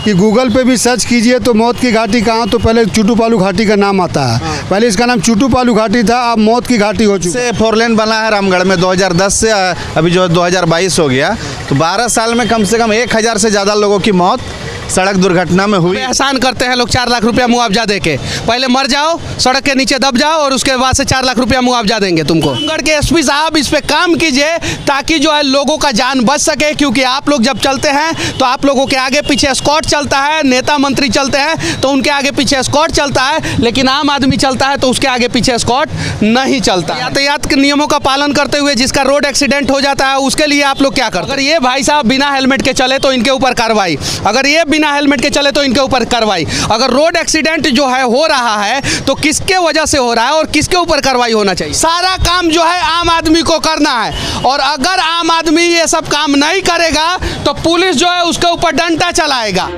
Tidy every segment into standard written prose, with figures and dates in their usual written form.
कि गूगल पे भी सर्च कीजिए तो मौत की घाटी कहाँ, तो पहले चुटू पालू घाटी का नाम आता है। पहले इसका नाम चुटू पालू घाटी था, अब मौत की घाटी हो चुकी है। 4 लेन बना है रामगढ़ में 2010 से अभी जो 2022 हो गया, तो 12 साल में कम से कम 1000 से ज़्यादा लोगों की मौत सड़क दुर्घटना में हुई। एहसान करते हैं लोग 4 लाख रुपया मुआवजा देके, पहले मर जाओ, सड़क के नीचे दब जाओ और उसके बाद से 4 लाख रुपया मुआवजा देंगे तुमको। रामगढ़ के एसपी साहब इस पे काम कीजिए ताकि जो है लोगों का जान बच सके, क्योंकि आप लोग जब चलते हैं तो आप लोगों के आगे पीछे स्कॉट चलता है, नेता मंत्री चलते हैं तो उनके आगे पीछे स्कॉट चलता है, लेकिन आम आदमी चलता है तो उसके आगे पीछे स्कॉट नहीं चलता। यातायात के नियमों का पालन करते हुए जिसका रोड एक्सीडेंट हो जाता है उसके लिए आप लोग क्या करते? अगर ये भाई साहब बिना हेलमेट के चले तो इनके ऊपर कार्रवाई, अगर ये बिना हेलमेट के चले तो इनके ऊपर कार्रवाई। अगर रोड एक्सीडेंट जो है हो रहा है तो किसके वजह से हो रहा है और किसके ऊपर कार्रवाई होना चाहिए? सारा काम जो है आम आदमी को करना है, और अगर आम आदमी ये सब काम नहीं करेगा तो पुलिस जो है उसके ऊपर डंडा चलाएगा।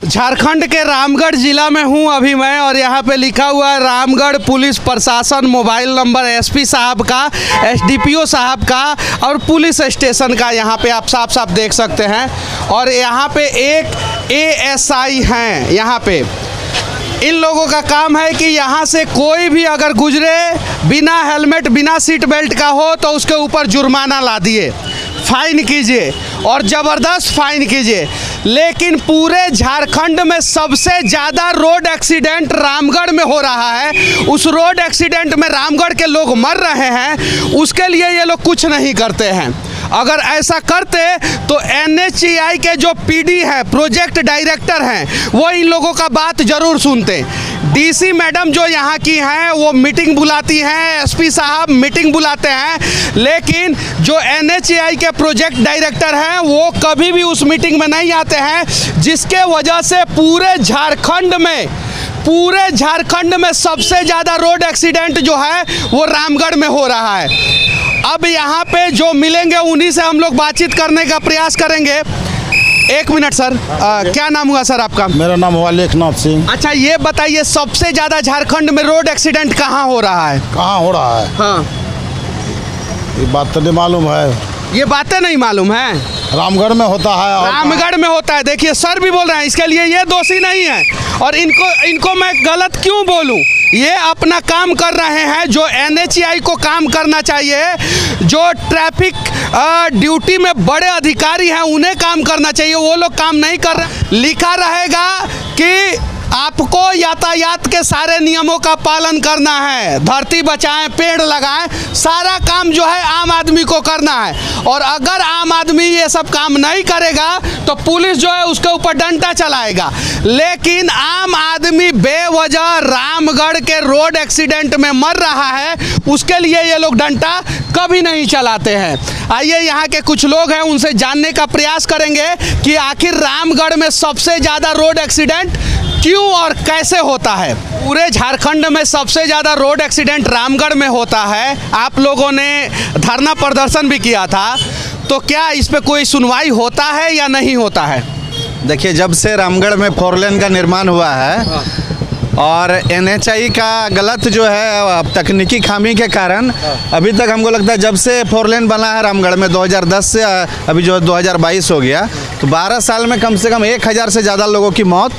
झारखंड के रामगढ़ जिला में हूं अभी मैं, और यहाँ पे लिखा हुआ है रामगढ़ पुलिस प्रशासन, मोबाइल नंबर एसपी साहब का, एसडीपीओ साहब का और पुलिस स्टेशन का यहाँ पे आप साफ साफ देख सकते हैं। और यहाँ पे एक एएसआई हैं। यहाँ पे इन लोगों का काम है कि यहाँ से कोई भी अगर गुजरे बिना हेलमेट बिना सीट बेल्ट का हो तो उसके ऊपर जुर्माना ला दिए, फाइन कीजिए और ज़बरदस्त फाइन कीजिए। लेकिन पूरे झारखंड में सबसे ज़्यादा रोड एक्सीडेंट रामगढ़ में हो रहा है। उस रोड एक्सीडेंट में रामगढ़ के लोग मर रहे हैं, उसके लिए ये लोग कुछ नहीं करते हैं। अगर ऐसा करते तो NHAI के जो PD है, प्रोजेक्ट डायरेक्टर हैं, वो इन लोगों का बात ज़रूर सुनते। DC मैडम जो यहाँ की हैं वो मीटिंग बुलाती हैं, SP साहब मीटिंग बुलाते हैं, लेकिन जो NHAI के प्रोजेक्ट डायरेक्टर हैं वो कभी भी उस मीटिंग में नहीं आते हैं, जिसके वजह से पूरे झारखंड में सबसे ज़्यादा रोड एक्सीडेंट जो है वो रामगढ़ में हो रहा है। अब यहाँ पे जो मिलेंगे उन्हीं से हम लोग बातचीत करने का प्रयास करेंगे। एक मिनट सर, क्या नाम हुआ सर आपका? मेरा नाम हुआ लेखनाथ सिंह। अच्छा ये बताइए, सबसे ज़्यादा झारखंड में रोड एक्सीडेंट कहाँ हो रहा है? कहाँ हो रहा है? हाँ, ये बात तो नहीं मालूम है। ये बातें नहीं मालूम है? रामगढ़ में होता है। रामगढ़ में होता है। देखिए सर भी बोल रहे हैं, इसके लिए ये दोषी नहीं है, और इनको मैं गलत क्यों बोलूं? ये अपना काम कर रहे हैं जो NHAI को काम करना चाहिए, जो ट्रैफिक ड्यूटी में बड़े अधिकारी हैं उन्हें काम करना चाहिए, वो लोग काम नहीं कर रहे। लिखा रहेगा कि आपको यातायात के सारे नियमों का पालन करना है, धरती बचाएं, पेड़ लगाएं, सारा काम जो है आम आदमी को करना है। और अगर आम आदमी ये सब काम नहीं करेगा तो पुलिस जो है उसके ऊपर डंडा चलाएगा। लेकिन आम आदमी बेवजह रामगढ़ के रोड एक्सीडेंट में मर रहा है, उसके लिए ये लोग डंडा कभी नहीं चलाते हैं। आइए यहाँ के कुछ लोग हैं, उनसे जानने का प्रयास करेंगे कि आखिर रामगढ़ में सबसे ज़्यादा रोड एक्सीडेंट क्यों और कैसे होता है। पूरे झारखंड में सबसे ज़्यादा रोड एक्सीडेंट रामगढ़ में होता है। आप लोगों ने धरना प्रदर्शन भी किया था, तो क्या इस पे कोई सुनवाई होता है या नहीं होता है? देखिए, जब से रामगढ़ में 4 लेन का निर्माण हुआ है और NHAI का गलत जो है तकनीकी खामी के कारण अभी तक हमको लगता है जब से 4 लेन बना है रामगढ़ में 2010 से अभी जो 2022 हो गया, तो 12 साल में कम से कम 1000 से ज़्यादा लोगों की मौत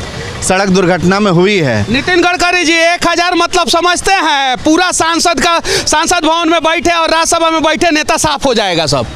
सड़क दुर्घटना में हुई है। नितिन गडकरी जी 1000 मतलब समझते हैं? पूरा सांसद भवन में बैठे और राज्यसभा में बैठे नेता साफ हो जाएगा सब,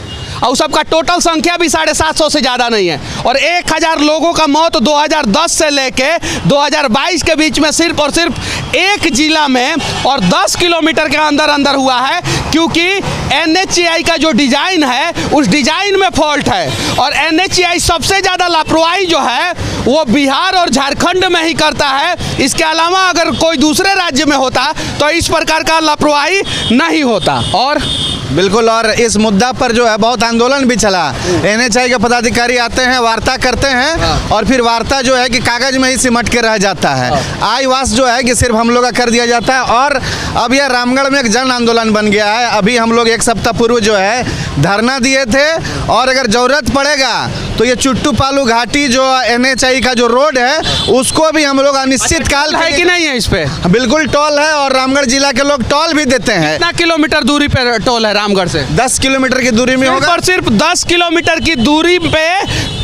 और सबका टोटल संख्या भी 750 से ज़्यादा नहीं है। और 1000 लोगों का मौत 2010 से लेके 2022 के बीच में सिर्फ और सिर्फ एक जिला में और 10 किलोमीटर के अंदर हुआ है, क्योंकि NHAI का जो डिज़ाइन है उस डिज़ाइन में फॉल्ट है। और NHAI सबसे ज़्यादा लापरवाही जो है वो बिहार और झारखंड में ही करता है। इसके अलावा अगर कोई दूसरे राज्य में होता तो इस प्रकार का लापरवाही नहीं होता। और बिल्कुल, और इस मुद्दा पर जो है बहुत आंदोलन भी चला। NHAI के पदाधिकारी आते हैं, वार्ता करते हैं, और फिर वार्ता जो है कि कागज में ही सिमट के रह जाता है। आईवास जो है कि सिर्फ हम लोग का कर दिया जाता है। और अब यह रामगढ़ में एक जन आंदोलन बन गया है। अभी हम लोग 1 सप्ताह पूर्व जो है धरना दिए थे, और अगर ज़रूरत पड़ेगा तो ये चुट्टू पालू घाटी जो NHI का जो रोड है उसको भी हम लोग अनिश्चित काल है कि नहीं है इस पे? बिल्कुल टोल है और रामगढ़ जिला के लोग टोल भी देते हैं। कितना किलोमीटर दूरी पे टोल है रामगढ़ से? 10 किलोमीटर की दूरी में होगा। और सिर्फ 10 किलोमीटर की दूरी पे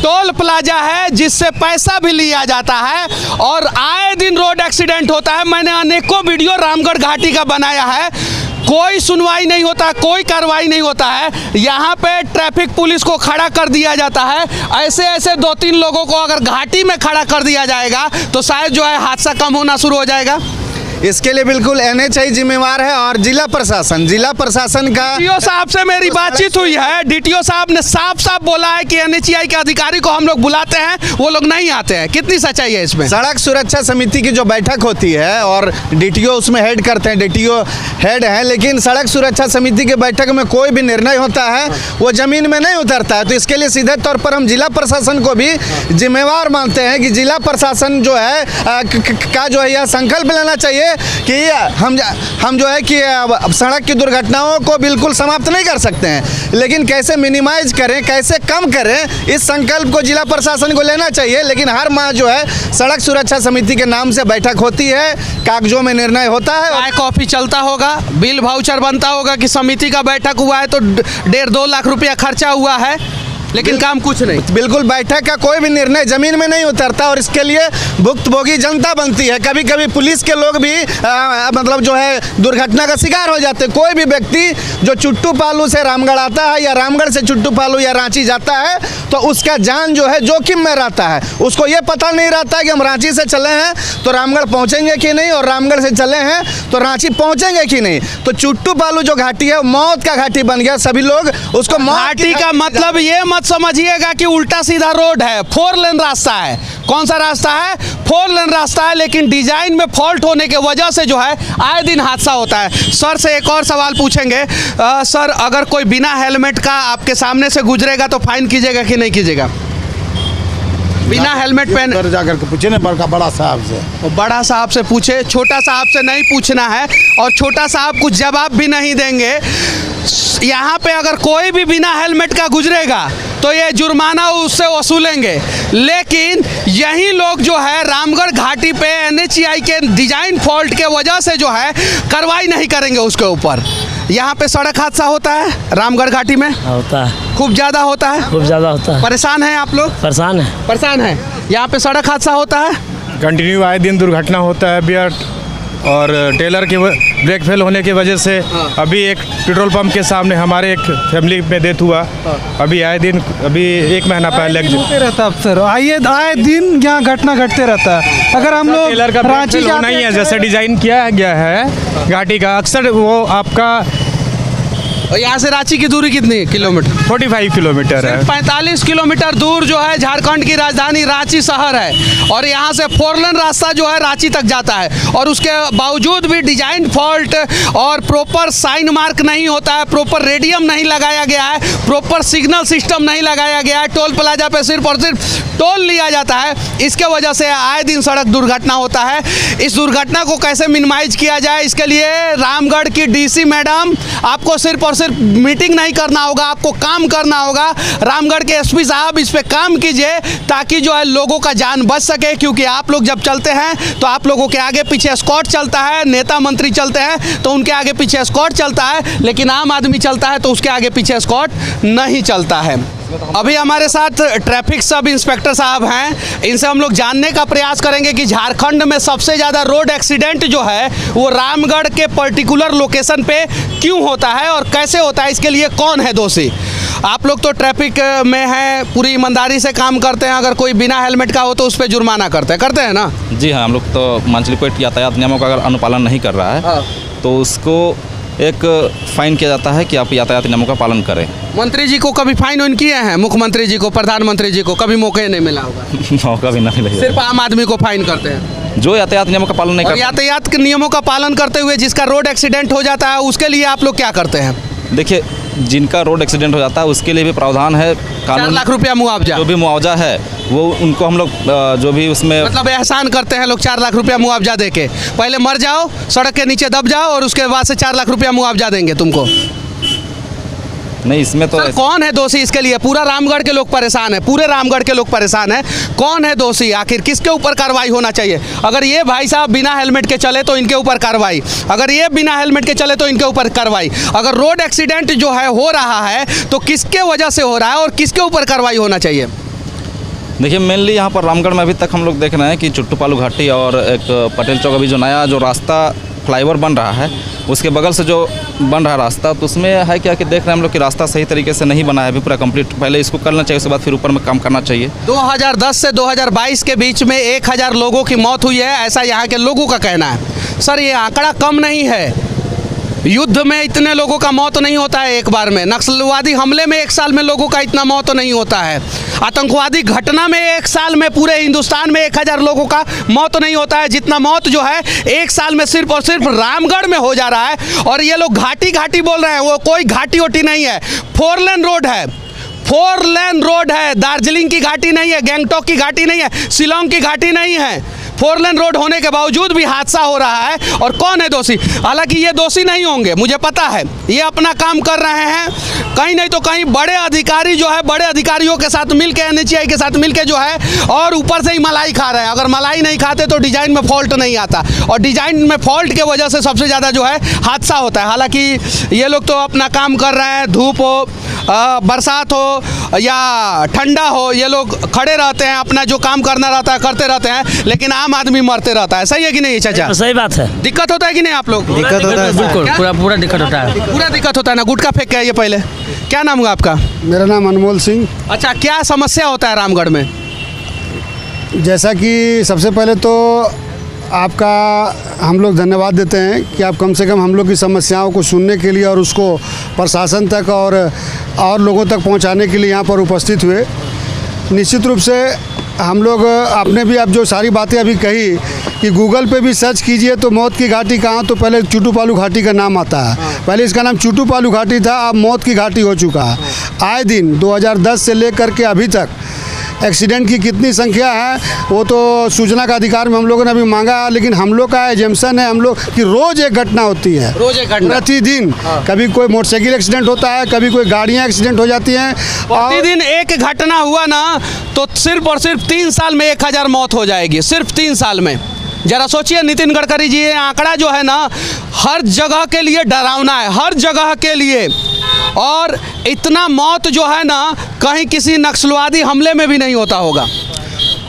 टोल प्लाजा है जिससे पैसा भी लिया जाता है और आए दिन रोड एक्सीडेंट होता है। मैंने अनेकों वीडियो रामगढ़ घाटी का बनाया है, कोई सुनवाई नहीं होता, कोई कार्रवाई नहीं होता है। यहाँ पे ट्रैफिक पुलिस को खड़ा कर दिया जाता है। ऐसे ऐसे 2-3 लोगों को अगर घाटी में खड़ा कर दिया जाएगा तो शायद जो है हादसा कम होना शुरू हो जाएगा। इसके लिए बिल्कुल NHI जिम्मेवार है और जिला प्रशासन का DTO साहब से मेरी बातचीत हुई है। DTO साहब ने साफ साफ बोला है कि NHI के अधिकारी को हम लोग बुलाते हैं, वो लोग नहीं आते हैं। कितनी सच्चाई है इसमें? सड़क सुरक्षा समिति की जो बैठक होती है और DTO उसमें हेड करते हैं, DTO हेड हैं, लेकिन सड़क सुरक्षा समिति की बैठक में कोई भी निर्णय होता है वो जमीन में नहीं उतरता है। तो इसके लिए सीधे तौर पर हम जिला प्रशासन को भी जिम्मेवार मानते हैं कि जिला प्रशासन जो है का जो है यह संकल्प लेना चाहिए कि हम जो है कि सड़क की दुर्घटनाओं को बिल्कुल समाप्त नहीं कर सकते हैं, लेकिन कैसे मिनिमाइज करें, कैसे कम करें, इस संकल्प को जिला प्रशासन को लेना चाहिए। लेकिन हर माह जो है सड़क सुरक्षा समिति के नाम से बैठक होती है, कागजों में निर्णय होता है, चाय कॉफी चलता होगा, बिल वाउचर बनता होगा कि समिति का बैठक हुआ है तो 1.5-2 लाख रुपया खर्चा हुआ है, लेकिन काम कुछ नहीं। बिल्कुल बैठक का कोई भी निर्णय जमीन में नहीं उतरता और इसके लिए भुक्तभोगी जनता बनती है। कभी कभी पुलिस के लोग भी मतलब जो है दुर्घटना का शिकार हो जाते हैं। कोई भी व्यक्ति जो चुट्टू पालू से रामगढ़ आता है या रामगढ़ से चुट्टू पालू या रांची जाता है तो उसका जान जो है जोखिम में रहता है। उसको ये पता नहीं रहता कि हम रांची से चले हैं तो रामगढ़ पहुँचेंगे कि नहीं और रामगढ़ से चले हैं तो रांची पहुँचेंगे कि नहीं। तो चुट्टू पालू जो घाटी है मौत का घाटी बन गया। सभी लोग उसको घाटी का मतलब ये मत समझिएगा कि उल्टा सीधा रोड है, 4 लेन रास्ता है। कौन सा रास्ता है? 4 लेन रास्ता है, लेकिन डिजाइन में फॉल्ट होने के वजह से जो है आए दिन हादसा होता है। सर से एक और सवाल पूछेंगे। सर, अगर कोई बिना हेलमेट का आपके सामने से गुजरेगा तो फाइन कीजिएगा कि नहीं कीजिएगा? बिना हेलमेट पहने जाकर के पूछे ना बड़ा साहब से। बड़ा साहब से पूछे, छोटा साहब से नहीं पूछना है और छोटा साहब कुछ जवाब भी नहीं देंगे। यहाँ पे अगर कोई भी बिना हेलमेट का गुजरेगा तो ये जुर्माना उससे वसूलेंगे, लेकिन यही लोग जो है रामगढ़ घाटी पे NHI के डिजाइन फॉल्ट के वजह से जो है कार्रवाई नहीं करेंगे उसके ऊपर। यहाँ पे सड़क हादसा होता है रामगढ़ घाटी में, होता है, खूब ज़्यादा होता है, खूब ज़्यादा होता है। परेशान हैं आप लोग? परेशान है। यहाँ पे सड़क हादसा होता है, कंटिन्यू आए दिन दुर्घटना होता है बियर और टेलर के ब्रेक फेल होने की वजह से। अभी एक पेट्रोल पंप के सामने हमारे एक फैमिली में डेथ हुआ। अभी आए दिन, अभी 1 महीना पहले होते रहता अफसर, आए दिन यहाँ घटना घटते रहता है। अगर हम लोग टेलर का ब्रेक फेल होना ही है, जैसे डिजाइन किया गया है घाटी का, अक्सर वो आपका यहाँ से रांची की दूरी कितनी किलोमीटर? 45 किलोमीटर है। 45 किलोमीटर दूर जो है झारखंड की राजधानी रांची शहर है और यहाँ से 4 लेन रास्ता जो है रांची तक जाता है और उसके बावजूद भी डिजाइन फॉल्ट और प्रॉपर साइन मार्क नहीं होता है, प्रॉपर रेडियम नहीं लगाया गया है, प्रॉपर सिग्नल सिस्टम नहीं लगाया गया है। टोल प्लाजा पे सिर्फ और सिर्फ टोल लिया जाता है। इसके वजह से आए दिन सड़क दुर्घटना होता है। इस दुर्घटना को कैसे मिनिमाइज किया जाए, इसके लिए रामगढ़ की DC मैडम आपको सिर्फ और सिर्फ मीटिंग नहीं करना होगा, आपको काम करना होगा। रामगढ़ के SP साहब इस पे काम कीजिए ताकि जो है लोगों का जान बच सके, क्योंकि आप लोग जब चलते हैं तो आप लोगों के आगे पीछे एस्कॉर्ट चलता है। नेता मंत्री चलते हैं तो उनके आगे पीछे एस्कॉर्ट चलता है, लेकिन आम आदमी चलता है तो उसके आगे पीछे एस्कॉर्ट नहीं चलता है। अभी हमारे साथ ट्रैफिक सब इंस्पेक्टर साहब हैं, इनसे हम लोग जानने का प्रयास करेंगे कि झारखंड में सबसे ज़्यादा रोड एक्सीडेंट जो है वो रामगढ़ के पर्टिकुलर लोकेशन पे क्यों होता है और कैसे होता है, इसके लिए कौन है दोषी। आप लोग तो ट्रैफिक में हैं, पूरी ईमानदारी से काम करते हैं, अगर कोई बिना हेलमेट का हो तो उस पर जुर्माना करते हैं ना? जी हाँ, हम लोग तो मानचिलपेट यातायात नियमों का अगर अनुपालन नहीं कर रहा है तो उसको एक फाइन किया जाता है कि आप यातायात नियमों का पालन करें। मंत्री जी को कभी फाइन ऑन किए हैं? मुख्यमंत्री जी को, प्रधानमंत्री जी को कभी मौके नहीं मिला होगा? मौका भी नहीं मिला। सिर्फ आम आदमी को फाइन करते हैं जो यातायात नियमों का पालन नहीं करता। यातायात के नियमों का पालन करते हुए जिसका रोड एक्सीडेंट हो जाता है उसके लिए आप लोग क्या करते हैं? देखिए, जिनका रोड एक्सीडेंट हो जाता है उसके लिए भी प्रावधान है, 4 लाख रुपया मुआवजा, जो भी मुआवजा है वो उनको हम लोग जो भी उसमें मतलब एहसान करते हैं लोग। 4 लाख रुपया मुआवजा देके, पहले मर जाओ, सड़क के नीचे दब जाओ और उसके बाद से 4 लाख रुपया मुआवजा देंगे तुमको। नहीं इसमें तो सर, कौन है दोषी इसके लिए? पूरा रामगढ़ के लोग परेशान हैं, पूरे रामगढ़ के लोग परेशान हैं। कौन है दोषी? आखिर किसके ऊपर कार्रवाई होना चाहिए? अगर ये भाई साहब बिना हेलमेट के चले तो इनके ऊपर कार्रवाई, अगर ये बिना हेलमेट के चले तो इनके ऊपर कार्रवाई। अगर रोड एक्सीडेंट जो है हो रहा है तो किसके वजह से हो रहा है और किसके ऊपर कार्रवाई होना चाहिए? देखिए मेनली यहाँ पर रामगढ़ में अभी तक हम लोग देख रहे हैं कि चुट्टू पालू घाटी और एक पटेल चौक अभी जो नया जो रास्ता फ्लाईओवर बन रहा है उसके बगल से जो बन रहा है रास्ता, तो उसमें है क्या कि देख रहे हैं हम लोग कि रास्ता सही तरीके से नहीं बना है अभी पूरा कंप्लीट। पहले इसको करना चाहिए, उसके बाद फिर ऊपर में काम करना चाहिए। 2010 से 2022 के बीच में 1000 लोगों की मौत हुई है, ऐसा यहाँ के लोगों का कहना है। सर, ये आंकड़ा कम नहीं है। युद्ध में इतने लोगों का मौत नहीं होता है एक बार में, नक्सलवादी हमले में एक साल में लोगों का इतना मौत नहीं होता है, आतंकवादी घटना में एक साल में पूरे हिंदुस्तान में 1000 लोगों का मौत नहीं होता है, जितना मौत जो है एक साल में सिर्फ और सिर्फ रामगढ़ में हो जा रहा है। और ये लोग घाटी घाटी बोल रहे हैं, वो कोई घाटी ओटी नहीं है, 4 लेन रोड है, 4 लेन रोड है। दार्जिलिंग की घाटी नहीं है, गैंगटॉक की घाटी नहीं है, शिलोंग की घाटी नहीं है। 4 लेन रोड होने के बावजूद भी हादसा हो रहा है। और कौन है दोषी? हालांकि ये दोषी नहीं होंगे, मुझे पता है, ये अपना काम कर रहे हैं। कहीं नहीं तो कहीं बड़े अधिकारी जो है, बड़े अधिकारियों के साथ मिलके, NHAI के साथ मिलके जो है, और ऊपर से ही मलाई खा रहे हैं। अगर मलाई नहीं खाते तो डिजाइन में फॉल्ट नहीं आता, और डिजाइन में फॉल्ट के वजह से सबसे ज़्यादा जो है हादसा होता है। हालांकि ये लोग तो अपना काम कर रहे हैं, धूप हो, बरसात हो या ठंडा हो, ये लोग खड़े रहते हैं, अपना जो काम करना रहता है करते रहते हैं, लेकिन आम आदमी मरते रहता है। सही है कि नहीं चाचा? सही बात है। दिक्कत होता है कि नहीं आप लोग? दिक्कत होता है, बिल्कुल पूरा दिक्कत होता है। पूरा दिक्कत होता है ना। गुटखा फेंक के आइए पहले। क्या नाम हुआ आपका? मेरा नाम अनमोल सिंह। अच्छा, क्या समस्या होता है रामगढ़ में? जैसा कि सबसे पहले तो आपका हम लोग धन्यवाद देते हैं कि आप कम से कम हम लोग की समस्याओं को सुनने के लिए और उसको प्रशासन तक और लोगों तक पहुंचाने के लिए यहाँ पर उपस्थित हुए। निश्चित रूप से हम लोग आपने भी अब जो सारी बातें अभी कही कि गूगल पे भी सर्च कीजिए तो मौत की घाटी कहाँ, तो पहले चुट्टू पालू घाटी का नाम आता है। पहले इसका नाम चुट्टू पालू घाटी था, अब मौत की घाटी हो चुका है। आए दिन 2010 से लेकर के अभी तक एक्सीडेंट की कितनी संख्या है वो तो सूचना का अधिकार में हम लोगों ने अभी मांगा है, लेकिन हम लोग का एजेंशन है हम लोग कि रोज़ एक घटना होती है, रोज एक घटना, प्रतिदिन। कभी कोई मोटरसाइकिल एक्सीडेंट होता है, कभी कोई गाड़ियाँ एक्सीडेंट हो जाती हैं। प्रतिदिन एक घटना हुआ ना तो सिर्फ और सिर्फ 3 साल में 1000 मौत हो जाएगी, सिर्फ 3 साल में। जरा सोचिए नितिन गडकरी जी, ये आंकड़ा जो है ना हर जगह के लिए डरावना है, हर जगह के लिए। और इतना मौत जो है ना कहीं किसी नक्सलवादी हमले में भी नहीं होता होगा।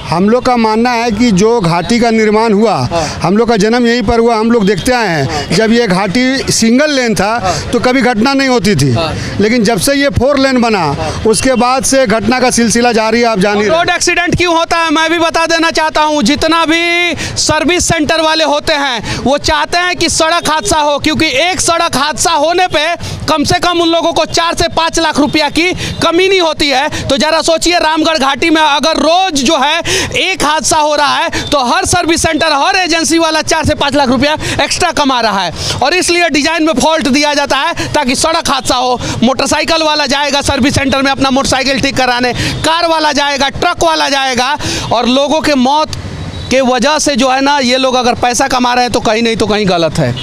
हम लोग का मानना है कि जो घाटी का निर्माण हुआ, हम लोग का जन्म यहीं पर हुआ, हम लोग देखते आए हैं। जब ये घाटी सिंगल लेन था तो कभी घटना नहीं होती थी, लेकिन जब से ये 4 लेन बना उसके बाद से घटना का सिलसिला जारी है। आप जान ही रोड एक्सीडेंट क्यों होता है मैं भी बता देना चाहता हूँ। जितना भी सर्विस सेंटर वाले होते हैं वो चाहते हैं कि सड़क हादसा हो, क्योंकि एक सड़क हादसा होने पे कम से कम उन लोगों को 4 से 5 लाख रुपया की कमी नहीं होती है। तो जरा सोचिए रामगढ़ घाटी में अगर रोज जो है एक हादसा हो रहा है तो हर सर्विस सेंटर, हर एजेंसी वाला 4 से 5 लाख रुपया एक्स्ट्रा कमा रहा है। और इसलिए डिजाइन में फॉल्ट दिया जाता है ताकि सड़क हादसा हो। मोटरसाइकिल वाला जाएगा सर्विस सेंटर में अपना मोटरसाइकिल ठीक कराने, कार वाला जाएगा, ट्रक वाला जाएगा, और लोगों के मौत के वजह से जो है ना ये लोग अगर पैसा कमा रहे हैं तो कहीं नहीं तो कहीं गलत है।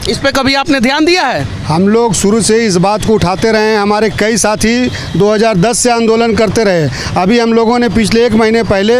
इस पे कभी आपने ध्यान दिया है? हम लोग शुरू से इस बात को उठाते रहे हैं। हमारे कई साथी 2010 से आंदोलन करते रहे। अभी हम लोगों ने पिछले 1 महीने पहले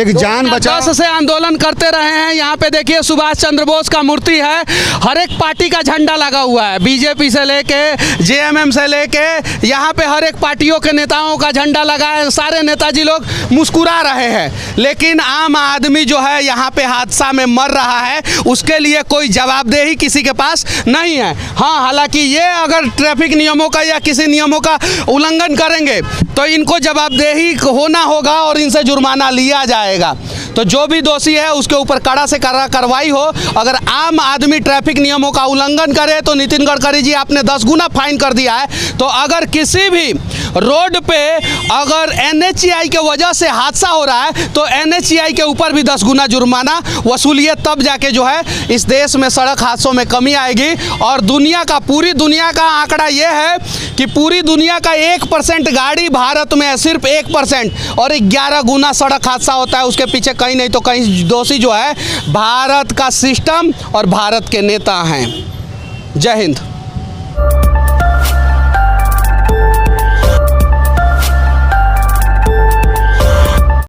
एक जान बचाओ 10 से आंदोलन करते रहे हैं। यहाँ पे देखिए सुभाष चंद्र बोस का मूर्ति है, हर एक पार्टी का झंडा लगा हुआ है, बीजेपी से लेके JMM से लेके यहाँ पे हर एक पार्टियों के नेताओं का झंडा लगा है। सारे नेताजी लोग मुस्कुरा रहे हैं, लेकिन आम आदमी जो है यहाँ पे हादसा में मर रहा है, उसके लिए कोई जवाबदेही किसी के पास नहीं है। हाँ, हालांकि ये अगर ट्रैफिक नियमों का या किसी नियमों का उल्लंघन करेंगे तो इनको जवाबदेही होना होगा और इनसे जुर्माना लिया जाएगा। तो जो भी दोषी है उसके ऊपर कड़ा से कड़ा कार्रवाई हो। अगर आम आदमी ट्रैफिक नियमों का उल्लंघन करे तो नितिन गडकरी जी आपने 10 गुना फाइन कर दिया है, तो अगर किसी भी रोड पे अगर NHAI के वजह से हादसा हो रहा है तो NHAI के ऊपर भी 10 गुना जुर्माना वसूलिए, तब जाके जो है इस देश में सड़क हादसों में कमी आएगी। और पूरी दुनिया का आंकड़ा ये है कि पूरी दुनिया का 1% गाड़ी भारत में है, सिर्फ 1%, और 11 गुना सड़क हादसा होता है। उसके पीछे कहीं नहीं तो कहीं दोषी जो है भारत का सिस्टम और भारत के नेता हैं। जय हिंद।